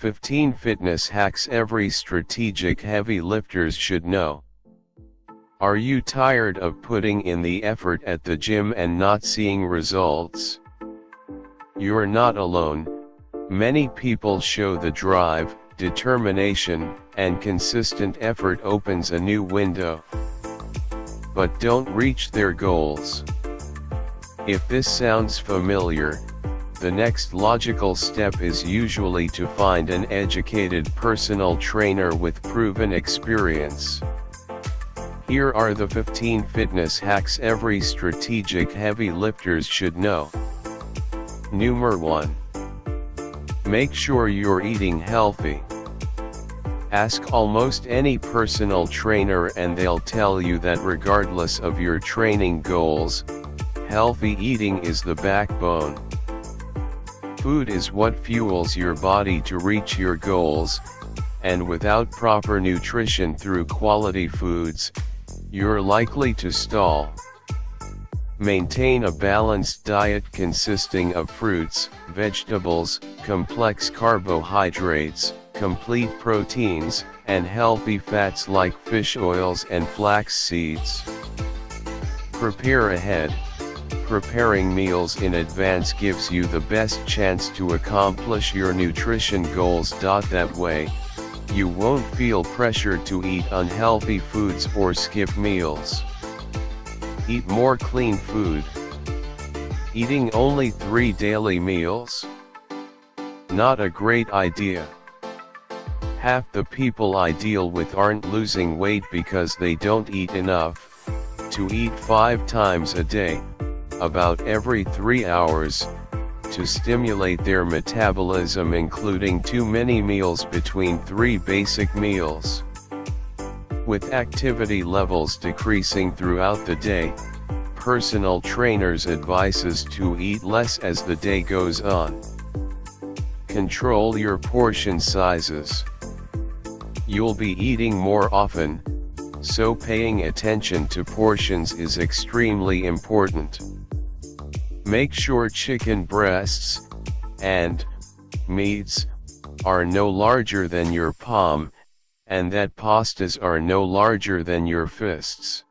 15 fitness hacks every strategic heavy lifters should know. Are you tired of putting in the effort at the gym and not seeing results? You're not alone. Many people show the drive, determination, and consistent effort opens a new window, but don't reach their goals. If this sounds familiar, the next logical step is usually to find an educated personal trainer with proven experience. Here are the 15 fitness hacks every strategic heavy lifters should know. Number 1. Make sure you're eating healthy. Ask almost any personal trainer and they'll tell you that regardless of your training goals, healthy eating is the backbone. Food is what fuels your body to reach your goals, and without proper nutrition through quality foods, you're likely to stall. Maintain a balanced diet consisting of fruits, vegetables, complex carbohydrates, complete proteins, and healthy fats like fish oils and flax seeds. Prepare ahead. Preparing meals in advance gives you the best chance to accomplish your nutrition goals. That way, you won't feel pressured to eat unhealthy foods or skip meals. Eat more clean food. Eating only 3 daily meals? Not a great idea. Half the people I deal with aren't losing weight because they don't eat enough. To eat 5 times a day, about every 3 hours, to stimulate their metabolism, including too many meals between 3 basic meals. With activity levels decreasing throughout the day, personal trainers advises to eat less as the day goes on. Control your portion sizes. You'll be eating more often, so paying attention to portions is extremely important. Make sure chicken breasts and meats are no larger than your palm, and that pastas are no larger than your fists.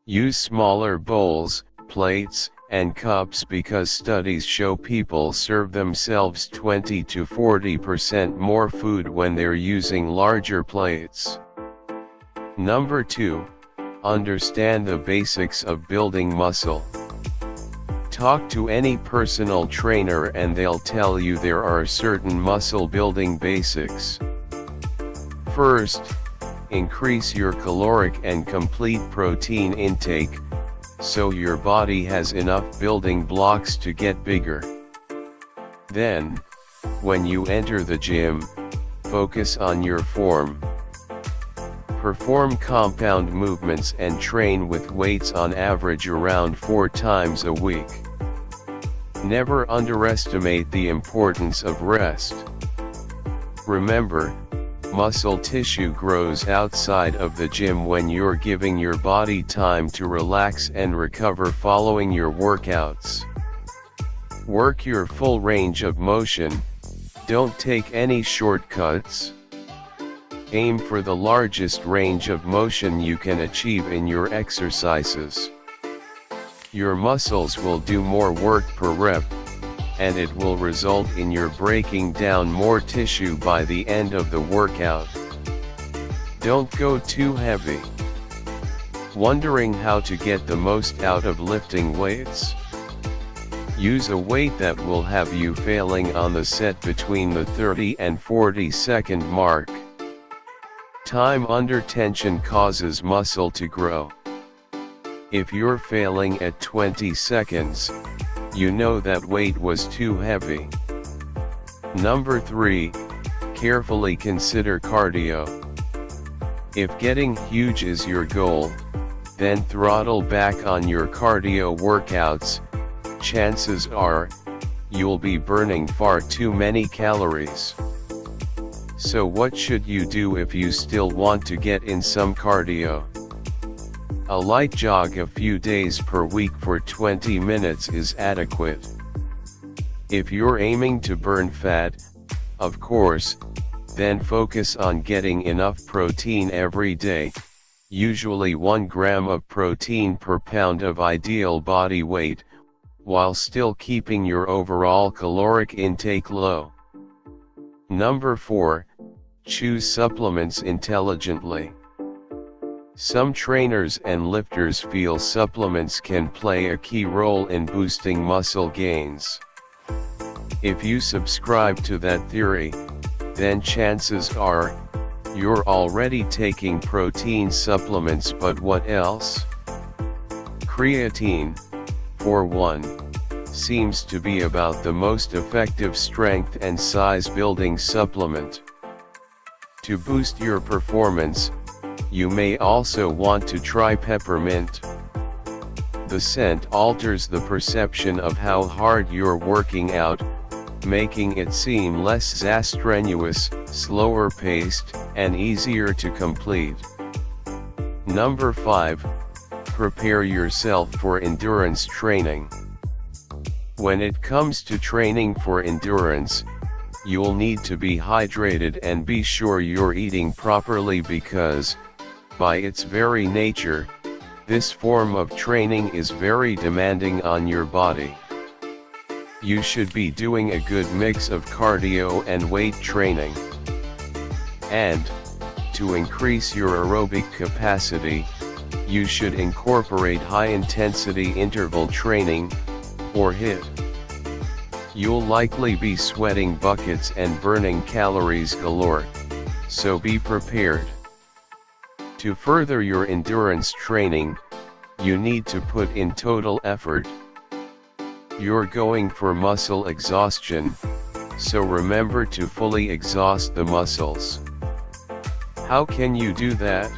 Use smaller bowls, plates, and cups because studies show people serve themselves 20 to 40% more food when they're using larger plates. Number 2. Understand the basics of building muscle. Talk to any personal trainer and they'll tell you there are certain muscle building basics. First, increase your caloric and complete protein intake, so your body has enough building blocks to get bigger. Then, when you enter the gym, focus on your form. Perform compound movements and train with weights on average around 4 times a week. Never underestimate the importance of rest. Remember, muscle tissue grows outside of the gym when you're giving your body time to relax and recover following your workouts. Work your full range of motion, don't take any shortcuts. Aim for the largest range of motion you can achieve in your exercises. Your muscles will do more work per rep, and it will result in your breaking down more tissue by the end of the workout. Don't go too heavy. Wondering how to get the most out of lifting weights? Use a weight that will have you failing on the set between the 30 and 40-second mark. Time under tension causes muscle to grow. If you're failing at 20 seconds, you know that weight was too heavy. Number 3, carefully consider cardio. If getting huge is your goal, then throttle back on your cardio workouts. Chances are, you'll be burning far too many calories. So what should you do if you still want to get in some cardio? A light jog a few days per week for 20 minutes is adequate. If you're aiming to burn fat, Of course, then focus on getting enough protein every day, usually 1 gram of protein per pound of ideal body weight, while still keeping your overall caloric intake low. Number 4, choose supplements intelligently. Some trainers and lifters feel supplements can play a key role in boosting muscle gains. If you subscribe to that theory, then chances are, you're already taking protein supplements. But what else? Creatine, for one, seems to be about the most effective strength and size building supplement. To boost your performance, you may also want to try peppermint. The scent alters the perception of how hard you're working out, making it seem less strenuous, slower paced, and easier to complete. Number 5, prepare yourself for endurance training. When it comes to training for endurance, you'll need to be hydrated and be sure you're eating properly because, by its very nature, this form of training is very demanding on your body. You should be doing a good mix of cardio and weight training. And, to increase your aerobic capacity, you should incorporate high-intensity interval training, or HIIT. You'll likely be sweating buckets and burning calories galore, so be prepared. To further your endurance training, you need to put in total effort. You're going for muscle exhaustion, so remember to fully exhaust the muscles. How can you do that?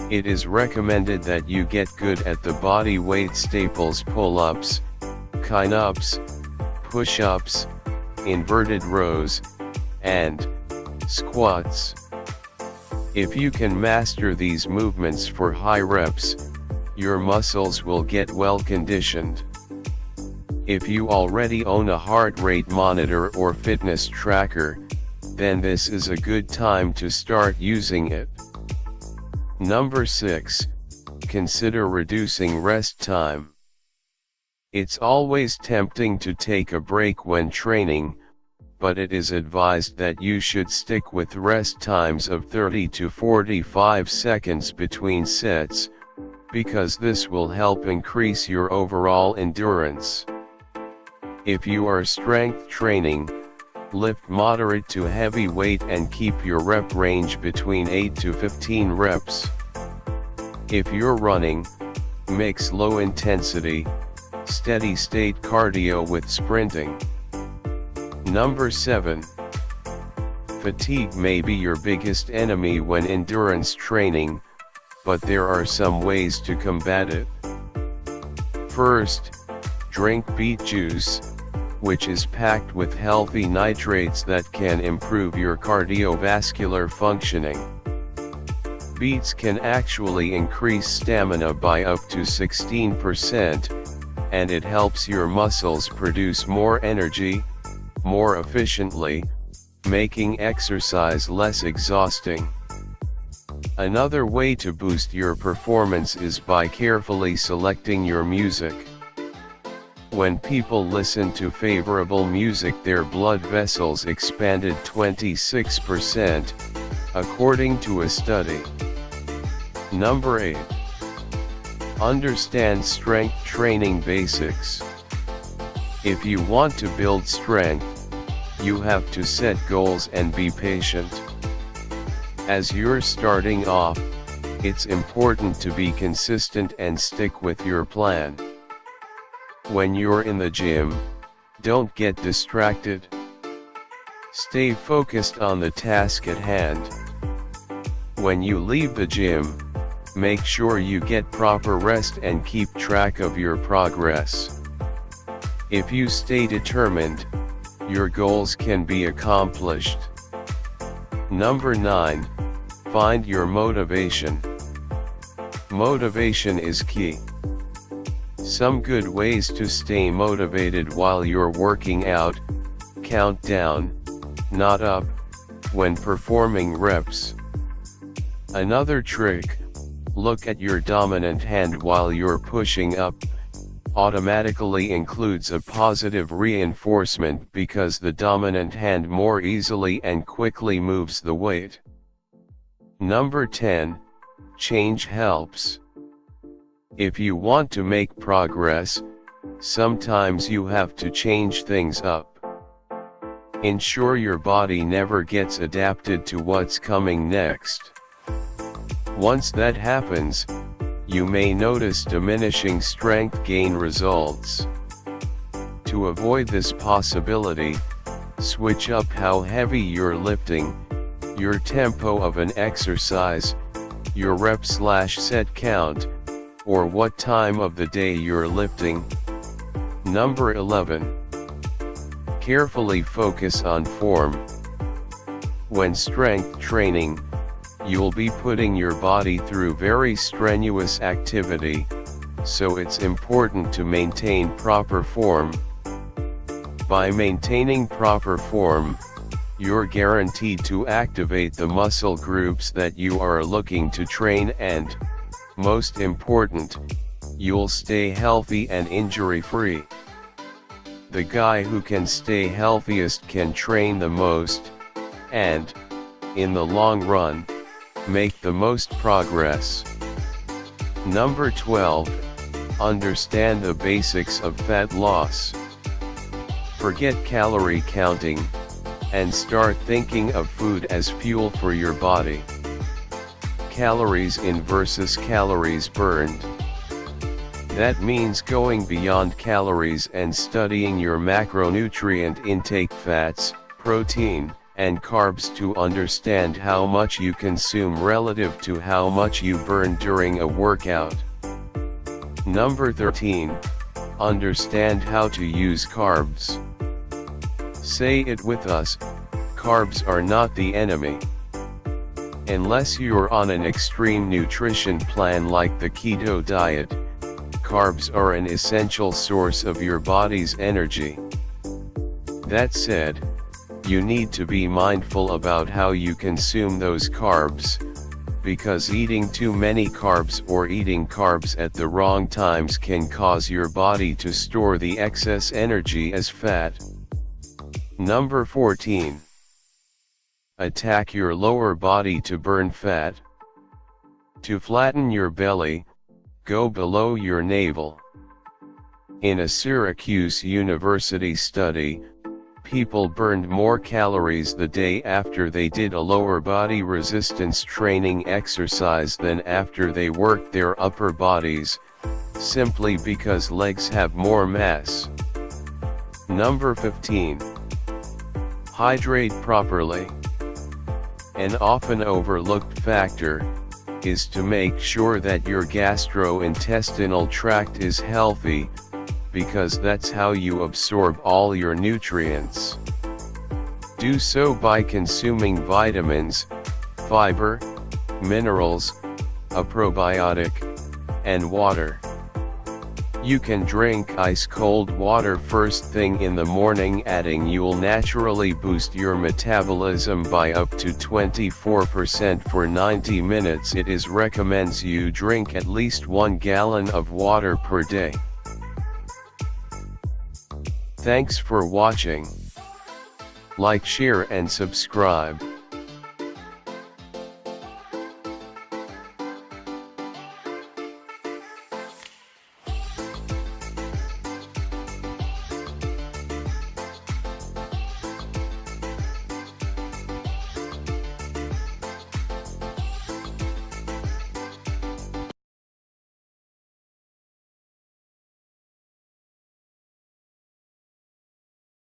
It is recommended that you get good at the body weight staples pull-ups, chin-ups, push-ups, inverted rows, and squats. If you can master these movements for high reps, your muscles will get well conditioned. If you already own a heart rate monitor or fitness tracker, then this is a good time to start using it. Number 6, consider reducing rest time. It's always tempting to take a break when training, but it is advised that you should stick with rest times of 30 to 45 seconds between sets, because this will help increase your overall endurance. If you are strength training, lift moderate to heavy weight and keep your rep range between 8 to 15 reps. If you're running, mix low intensity, steady state cardio with sprinting. Number 7. Fatigue may be your biggest enemy when endurance training, but there are some ways to combat it. First, drink beet juice, which is packed with healthy nitrates that can improve your cardiovascular functioning. Beets can actually increase stamina by up to 16%, and it helps your muscles produce more energy, more efficiently, making exercise less exhausting. Another way to boost your performance is by carefully selecting your music. When people listen to favorable music, their blood vessels expanded 26%, according to a study. Number 8. Understand strength training basics. If you want to build strength, you have to set goals and be patient. As you're starting off, it's important to be consistent and stick with your plan. When you're in the gym, don't get distracted. Stay focused on the task at hand. When you leave the gym, make sure you get proper rest and keep track of your progress. If you stay determined, your goals can be accomplished. Number 9. Find your motivation. Motivation is key. Some good ways to stay motivated while you're working out: countdown, not up, when performing reps. Another trick, look at your dominant hand while you're pushing up, automatically includes a positive reinforcement because the dominant hand more easily and quickly moves the weight. Number 10, change helps. If you want to make progress, sometimes you have to change things up. Ensure your body never gets adapted to what's coming next. Once that happens, you may notice diminishing strength gain results. To avoid this possibility, switch up how heavy you're lifting, your tempo of an exercise, your rep/set count, or what time of the day you're lifting. Number 11. Carefully focus on form. When strength training, you'll be putting your body through very strenuous activity, so it's important to maintain proper form. By maintaining proper form, you're guaranteed to activate the muscle groups that you are looking to train and, most important, you'll stay healthy and injury-free. The guy who can stay healthiest can train the most, and, in the long run, make the most progress. Number 12, understand the basics of fat loss. Forget calorie counting, and start thinking of food as fuel for your body. Calories in versus calories burned. That means going beyond calories and studying your macronutrient intake, fats, protein, and carbs to understand how much you consume relative to how much you burn during a workout. Number 13, understand how to use carbs. Say it with us, carbs are not the enemy. Unless you're on an extreme nutrition plan like the keto diet, carbs are an essential source of your body's energy. That said, you need to be mindful about how you consume those carbs, because eating too many carbs or eating carbs at the wrong times can cause your body to store the excess energy as fat. Number 14. Attack your lower body to burn fat. To flatten your belly, go below your navel. In a Syracuse University study, people burned more calories the day after they did a lower body resistance training exercise than after they worked their upper bodies, simply because legs have more mass. Number 15. Hydrate properly. An often overlooked factor is to make sure that your gastrointestinal tract is healthy, because that's how you absorb all your nutrients. Do so by consuming vitamins, fiber, minerals, a probiotic, and water. You can drink ice-cold water first thing in the morning, adding you'll naturally boost your metabolism by up to 24% for 90 minutes. It is recommends you drink at least 1 gallon of water per day. Thanks for watching. Like, share and subscribe.